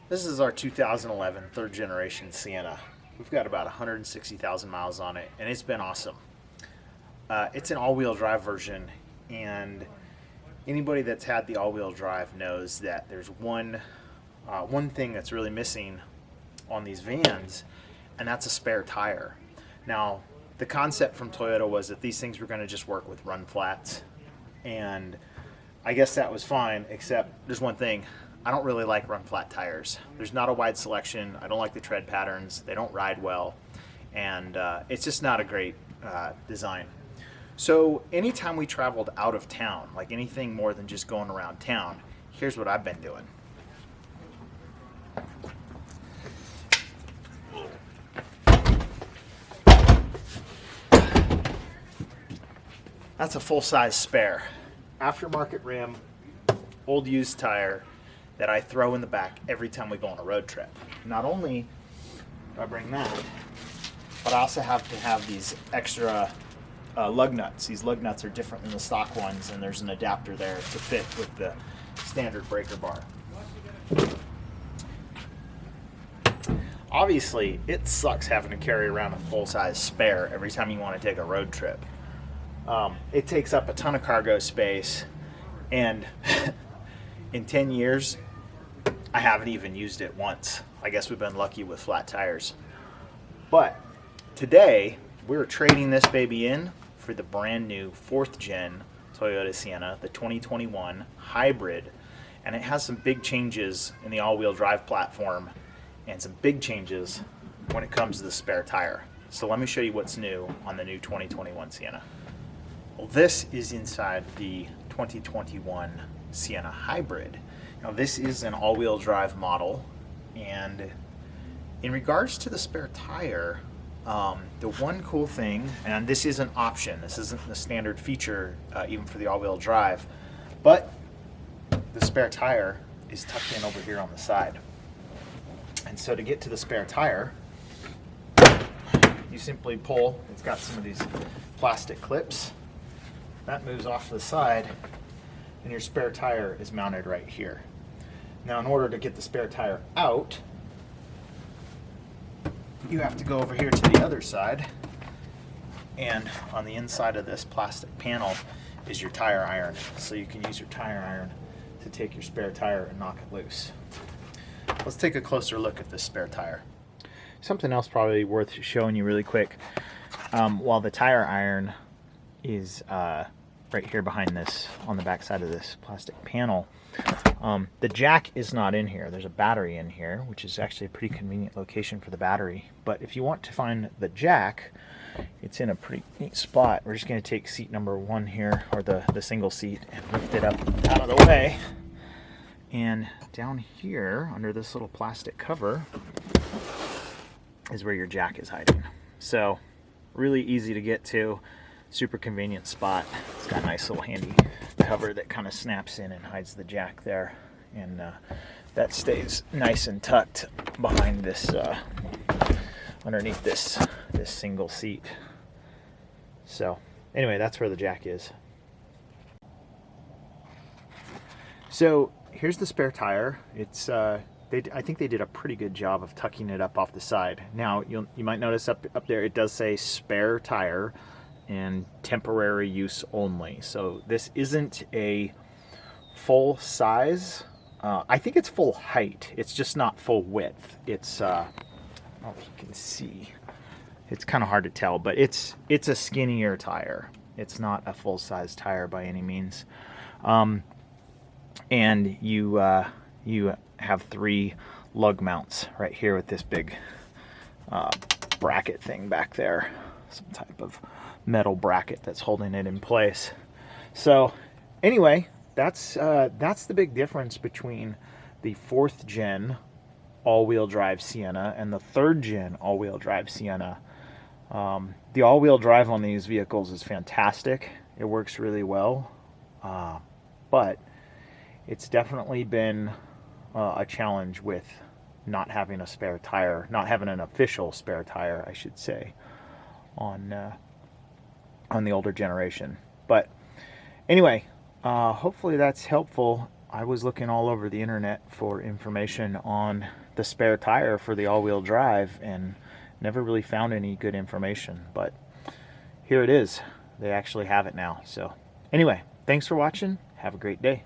This is our 2011 third generation Sienna. We've got about 160,000 miles on it, and it's been awesome. It's an all-wheel drive version, and anybody that's had the all-wheel drive knows that there's one thing that's really missing on these vans, and that's a spare tire. Now, the concept from Toyota was that these things were going to just work with run flats, and I guess that was fine, except there's one thing. I don't really like run flat tires. There's not a wide selection. I don't like the tread patterns. They don't ride well, and it's just not a great design. So anytime we traveled out of town, like anything more than just going around town, here's what I've been doing. That's a full-size spare. Aftermarket rim, old used tire that I throw in the back every time we go on a road trip. Not only do I bring that, but I also have to have these extra lug nuts. These lug nuts are different than the stock ones, and there's an adapter there to fit with the standard breaker bar. Obviously, it sucks having to carry around a full-size spare every time you want to take a road trip. It takes up a ton of cargo space, and in 10 years, I haven't even used it once. I guess we've been lucky with flat tires. But today, we're trading this baby in for the brand new 4th gen Toyota Sienna, the 2021 hybrid. And it has some big changes in the all-wheel drive platform and some big changes when it comes to the spare tire. So let me show you what's new on the new 2021 Sienna. Well, this is inside the 2021 Sienna Hybrid. Now, this is an all-wheel drive model, and in regards to the spare tire, the one cool thing, and this is an option, this isn't the standard feature even for the all-wheel drive, but the spare tire is tucked in over here on the side. And so to get to the spare tire, you simply pull. It's got some of these plastic clips. That moves off to the side, and your spare tire is mounted right here. Now, in order to get the spare tire out, you have to go over here to the other side, and on the inside of this plastic panel is your tire iron. So you can use your tire iron to take your spare tire and knock it loose. Let's take a closer look at this spare tire. Something else probably worth showing you really quick. While the tire iron is right here behind this, on the back side of this plastic panel, the jack is not in here. There's a battery in here, which is actually a pretty convenient location for the battery. But if you want to find the jack, it's in a pretty neat spot. We're just going to take seat number 1 here, or the single seat, and lift it up out of the way. And down here, under this little plastic cover, is where your jack is hiding. So really easy to get to, super convenient spot. It's got a nice little handy cover that kind of snaps in and hides the jack there, and that stays nice and tucked behind this underneath this single seat. So anyway, that's where the jack is. So here's the spare tire. It's I think they did a pretty good job of tucking it up off the side. Now you might notice up there it does say spare tire and temporary use only. So this isn't a full size. I think it's full height. It's just not full width. It's I don't know if you can see. It's kind of hard to tell, but it's a skinnier tire. It's not a full size tire by any means. And you have 3 lug mounts right here with this big bracket thing back there, some type of metal bracket that's holding it in place. So anyway, that's the big difference between the 4th gen all-wheel drive Sienna and the 3rd gen all-wheel drive Sienna. The all-wheel drive on these vehicles is fantastic. It works really well, but it's definitely been a challenge with not having a spare tire, not having an official spare tire, I should say, on the older generation. But anyway, hopefully that's helpful. I was looking all over the internet for information on the spare tire for the all-wheel drive and never really found any good information, but here it is. They actually have it now. So anyway, thanks for watching. Have a great day.